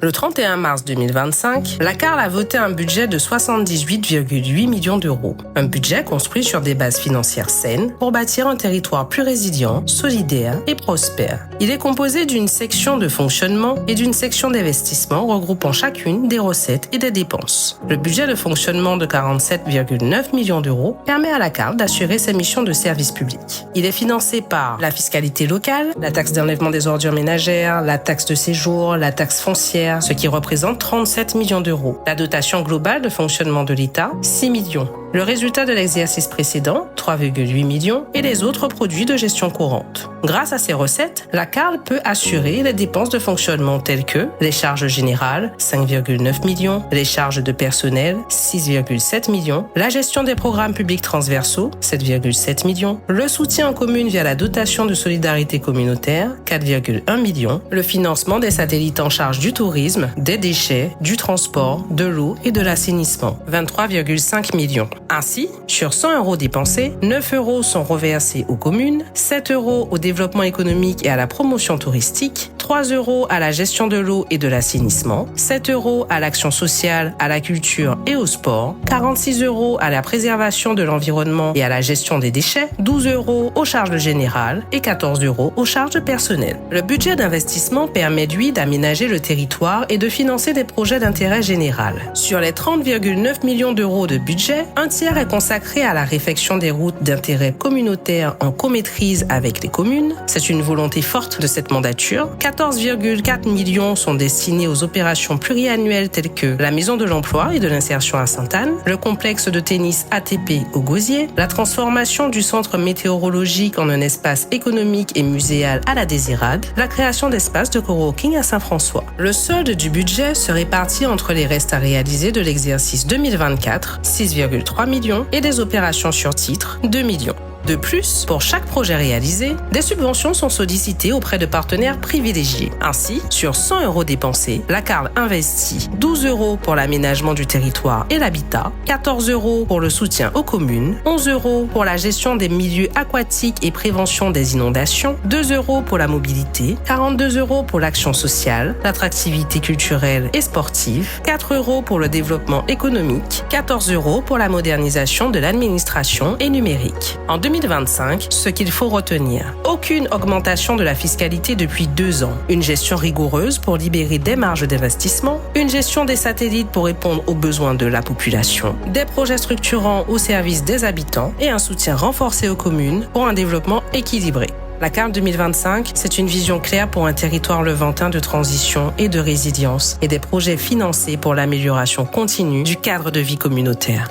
Le 31 mars 2025, la CARL a voté un budget de 78,8 millions d'euros. Un budget construit sur des bases financières saines pour bâtir un territoire plus résilient, solidaire et prospère. Il est composé d'une section de fonctionnement et d'une section d'investissement regroupant chacune des recettes et des dépenses. Le budget de fonctionnement de 47,9 millions d'euros permet à la CARL d'assurer ses missions de service public. Il est financé par la fiscalité locale, la taxe d'enlèvement des ordures ménagères, la taxe de séjour, la taxe foncière, ce qui représente 37 millions d'euros. La dotation globale de fonctionnement de l'État, 6 millions. Le résultat de l'exercice précédent, 3,8 millions, et les autres produits de gestion courante. Grâce à ces recettes, la CARL peut assurer les dépenses de fonctionnement telles que les charges générales, 5,9 millions, les charges de personnel, 6,7 millions, la gestion des programmes publics transversaux, 7,7 millions, le soutien aux communes via la dotation de solidarité communautaire, 4,1 millions, le financement des satellites en charge du tourisme, des déchets, du transport, de l'eau et de l'assainissement, 23,5 millions. Ainsi, sur 100 euros dépensés, 9 euros sont reversés aux communes, 7 euros au développement économique et à la promotion touristique, 3 euros à la gestion de l'eau et de l'assainissement, 7 euros à l'action sociale, à la culture et au sport, 46 euros à la préservation de l'environnement et à la gestion des déchets, 12 euros aux charges générales et 14 euros aux charges personnelles. Le budget d'investissement permet, lui, d'aménager le territoire et de financer des projets d'intérêt général. Sur les 30,9 millions d'euros de budget, un tiers est consacré à la réfection des routes d'intérêt communautaire en comaîtrise avec les communes. C'est une volonté forte de cette mandature. 14,4 millions sont destinés aux opérations pluriannuelles telles que la Maison de l'Emploi et de l'Insertion à Sainte-Anne, le complexe de tennis ATP au Gosier, la transformation du centre météorologique en un espace économique et muséal à la Désirade, la création d'espaces de coworking à Saint-François. Le solde du budget se répartit entre les restes à réaliser de l'exercice 2024, 6,3 millions, et des opérations sur titre, 2 millions. De plus, pour chaque projet réalisé, des subventions sont sollicitées auprès de partenaires privilégiés. Ainsi, sur 100 euros dépensés, la CARL investit 12 euros pour l'aménagement du territoire et l'habitat, 14 euros pour le soutien aux communes, 11 euros pour la gestion des milieux aquatiques et prévention des inondations, 2 euros pour la mobilité, 42 euros pour l'action sociale, l'attractivité culturelle et sportive, 4 euros pour le développement économique, 14 euros pour la modernisation de l'administration et numérique. En 2025, ce qu'il faut retenir. Aucune augmentation de la fiscalité depuis 2 ans. Une gestion rigoureuse pour libérer des marges d'investissement. Une gestion des satellites pour répondre aux besoins de la population. Des projets structurants au service des habitants et un soutien renforcé aux communes pour un développement équilibré. La CARL 2025, c'est une vision claire pour un territoire levantin de transition et de résilience et des projets financés pour l'amélioration continue du cadre de vie communautaire.